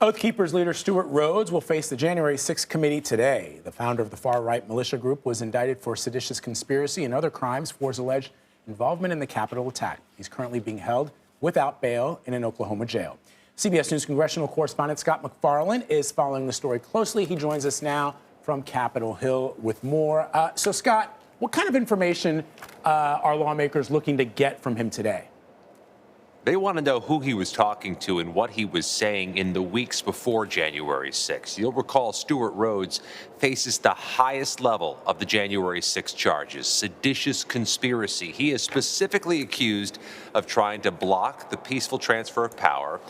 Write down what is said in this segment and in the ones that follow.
Oath Keepers leader Stewart Rhodes will face the January 6th committee today. The founder of the far-right militia group was indicted for seditious conspiracy and other crimes for his alleged involvement in the Capitol attack. He's currently being held without bail in an Oklahoma jail. CBS News congressional correspondent Scott MacFarlane is following the story closely. He joins us now from Capitol Hill with more. So, Scott, what kind of information are lawmakers looking to get from him today? They want to know who he was talking to and what he was saying in the weeks before January 6th. You'll recall Stewart Rhodes faces the highest level of the January 6th charges, seditious conspiracy. He is specifically accused of trying to block the peaceful transfer of power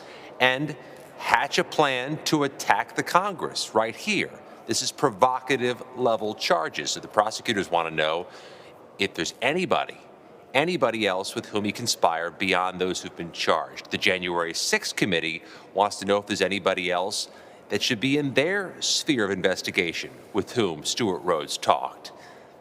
and hatch a plan to attack the Congress right here. This is provocative level charges. So the prosecutors want to know if there's anybody else with whom he conspired beyond those who've been charged. The January 6th committee wants to know if there's anybody else that should be in their sphere of investigation with whom Stewart Rhodes talked.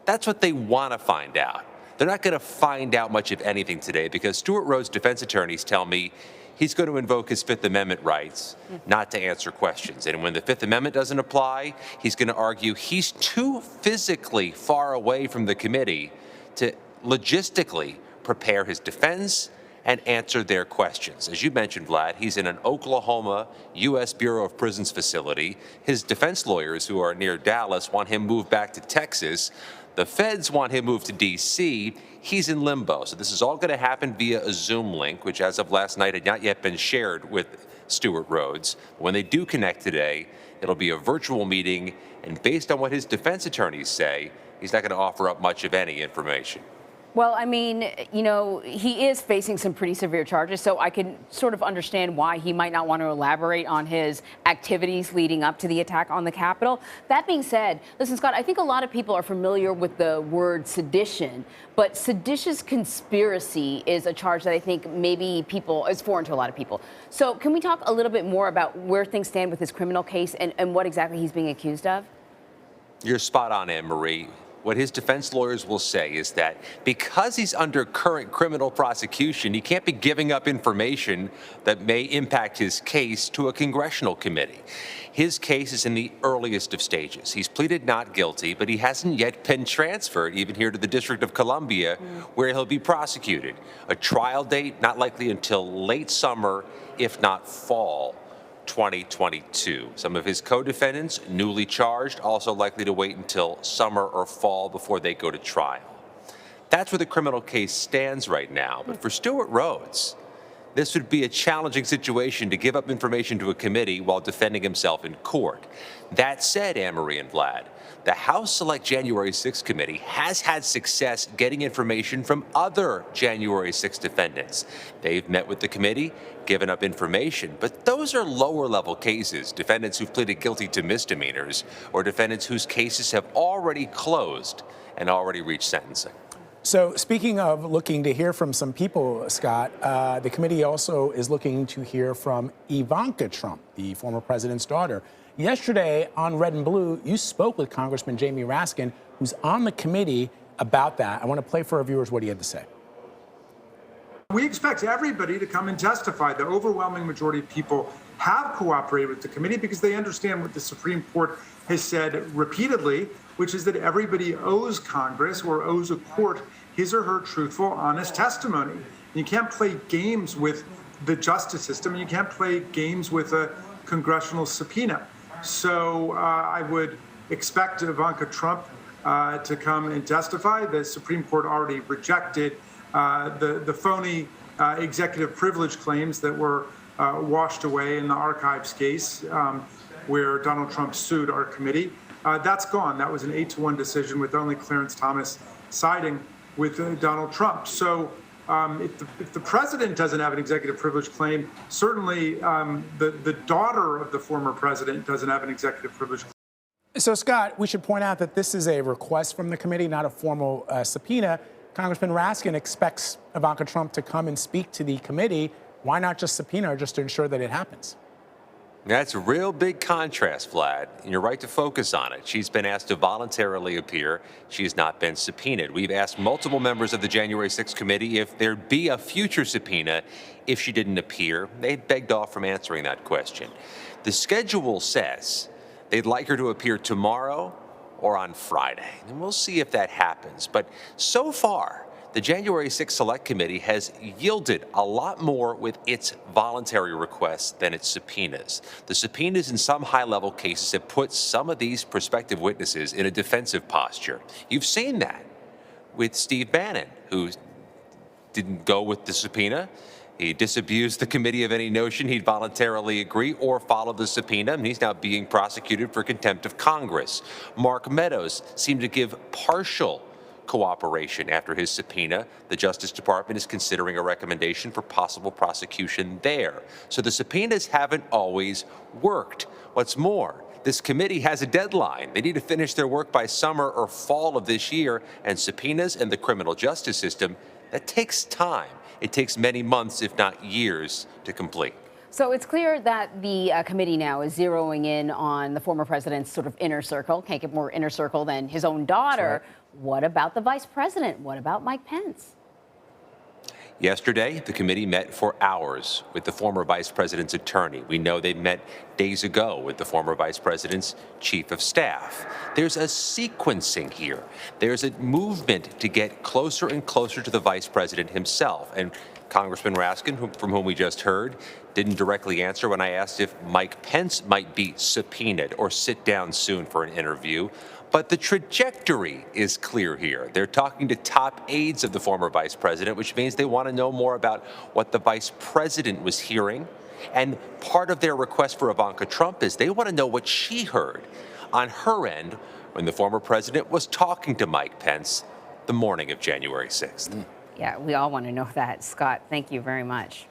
That's what they want to find out. They're not going to find out much of anything today because Stewart Rhodes' defense attorneys tell me he's going to invoke his Fifth Amendment rights not to answer questions. And when the Fifth Amendment doesn't apply, he's going to argue he's too physically far away from the committee to logistically prepare his defense and answer their questions. As you mentioned, Vlad, he's in an Oklahoma U.S. Bureau of Prisons facility. His defense lawyers, who are near Dallas, want him moved back to Texas. The feds want him moved to D.C. He's in limbo. So this is all going to happen via a Zoom link, which as of last night had not yet been shared with Stewart Rhodes. When they do connect today, it'll be a virtual meeting. And based on what his defense attorneys say, he's not going to offer up much of any information. Well, I mean, you know, he is facing some pretty severe charges, so I can sort of understand why he might not want to elaborate on his activities leading up to the attack on the Capitol. That being said, listen, Scott, I think a lot of people are familiar with the word sedition, but seditious conspiracy is a charge that I think maybe is foreign to a lot of people. So can we talk a little bit more about where things stand with his criminal case and what exactly he's being accused of? You're spot on, Anne-Marie. What his defense lawyers will say is that because he's under current criminal prosecution, he can't be giving up information that may impact his case to a congressional committee. His case is in the earliest of stages. He's pleaded not guilty, but he hasn't yet been transferred even here to the District of Columbia, where he'll be prosecuted. A trial date not likely until late summer, if not fall 2022. Some of his co-defendants, newly charged, also likely to wait until summer or fall before they go to trial. That's where the criminal case stands right now. But for Stewart Rhodes, this would be a challenging situation to give up information to a committee while defending himself in court. That said, Anne-Marie and Vlad, the House Select January 6th Committee has had success getting information from other January 6th defendants. They've met with the committee, given up information, but those are lower-level cases, defendants who've pleaded guilty to misdemeanors or defendants whose cases have already closed and already reached sentencing. So speaking of looking to hear from some people, Scott, the committee also is looking to hear from Ivanka Trump, the former president's daughter. Yesterday on Red and Blue, you spoke with Congressman Jamie Raskin, who's on the committee, about that. I want to play for our viewers what he had to say. We expect everybody to come and testify. The overwhelming majority of people have cooperated with the committee because they understand what the Supreme Court has said repeatedly, which is that everybody owes Congress or owes a court his or her truthful, honest testimony. And you can't play games with the justice system, and you can't play games with a congressional subpoena. So I would expect Ivanka Trump to come and testify. The Supreme Court already rejected the phony executive privilege claims that were washed away in the archives case where Donald Trump sued our committee. That's gone. That was an 8-1 decision with only Clarence Thomas siding with Donald Trump. So if the president doesn't have an executive privilege claim, certainly the daughter of the former president doesn't have an executive privilege claim. So, Scott, we should point out that this is a request from the committee, not a formal subpoena. Congressman Raskin expects Ivanka Trump to come and speak to the committee. Why not just subpoena her just to ensure that it happens? That's a real big contrast, Vlad, and you're right to focus on it. She's been asked to voluntarily appear. She has not been subpoenaed. We've asked multiple members of the January 6th committee if there'd be a future subpoena if she didn't appear. They begged off from answering that question. The schedule says they'd like her to appear tomorrow or on Friday, and we'll see if that happens. But so far, the January 6th Select Committee has yielded a lot more with its voluntary requests than its subpoenas. The subpoenas in some high-level cases have put some of these prospective witnesses in a defensive posture. You've seen that with Steve Bannon, who didn't go with the subpoena. He disabused the committee of any notion he'd voluntarily agree or follow the subpoena, and he's now being prosecuted for contempt of Congress. Mark Meadows seemed to give partial cooperation after his subpoena. The Justice Department is considering a recommendation for possible prosecution there. So the subpoenas haven't always worked. What's more, this committee has a deadline. They need to finish their work by summer or fall of this year, and subpoenas in the criminal justice system, that takes time. It takes many months, if not years, to complete. So it's clear that the committee now is zeroing in on the former president's sort of inner circle. Can't get more inner circle than his own daughter. Right. What about the vice president? What about Mike Pence? Yesterday, the committee met for hours with the former vice president's attorney. We know they met days ago with the former vice president's chief of staff. There's a sequencing here. There's a movement to get closer and closer to the vice president himself. And Congressman Raskin, from whom we just heard, didn't directly answer when I asked if Mike Pence might be subpoenaed or sit down soon for an interview. But the trajectory is clear here. They're talking to top aides of the former vice president, which means they want to know more about what the vice president was hearing. And part of their request for Ivanka Trump is they want to know what she heard on her end when the former president was talking to Mike Pence the morning of January 6th. Yeah, we all want to know that. Scott, thank you very much.